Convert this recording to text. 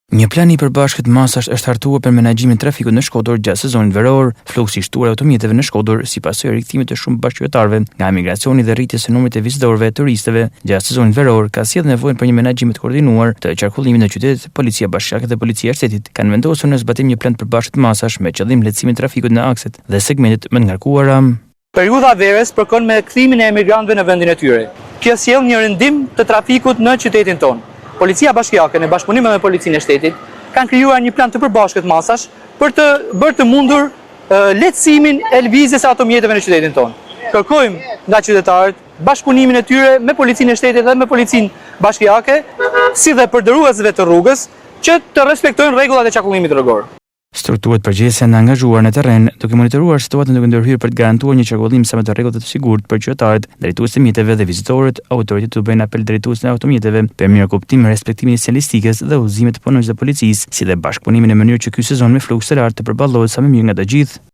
Një plan I përbashkët masash është hartuar për menaxhimin e trafikut në Shkodër gjatë sezonit veror. Fluksi I shtuar automjeteve në Shkodër si pasojë e rikthimit të shumë bashkëqytetarëve nga emigracioni dhe rritjes së numrit të vizitorëve turistëve gjatë sezonit veror ka sjellë nevojën për një menaxhim të koordinuar të qarkullimit në qytetet. Policia bashkiake dhe policia e shtetit kanë vendosur në zbatim një plan të përbashkët masash me qëllim lehtësimin e trafikut në akset dhe segmentet më të ngarkuara. Periudha verës përkon me kthimin e emigrantëve në vendin e tyre. Kjo sjell një rëndim të trafikut në qytetin tonë. Policia bashkiake në bashkëpunim me policinë e shtetit kanë krijuar një plan të përbashkët masash për të bërë të mundur lehtësimin e lëvizjes së automjeteve në qytetin tonë. Kërkojmë nga qytetarët bashkëpunimin e tyre me policinë e shtetit dhe me policinë bashkiake, si dhe përdëruesve të rrugës, që të respektojnë rregullat e qarkullimit rrugor. Strukturat përgjithëse janë angazhuar në terren, duke monitoruar situatën duke ndërhyrë për të garantuar një qarkullim sa më të rregullt dhe të sigurt për qytetarët, drejtuesit e mjeteve dhe vizitorët. Autoritetet të bëjnë apel drejtuesit e automjeteve për mirë kuptim me respektimin e sjelistikës dhe udhëzimet të punonjësve të policisë, si dhe bashkëpunimin në mënyrë që ky sezon me fluks të lartë të përballohet sa më mirë nga të gjithë.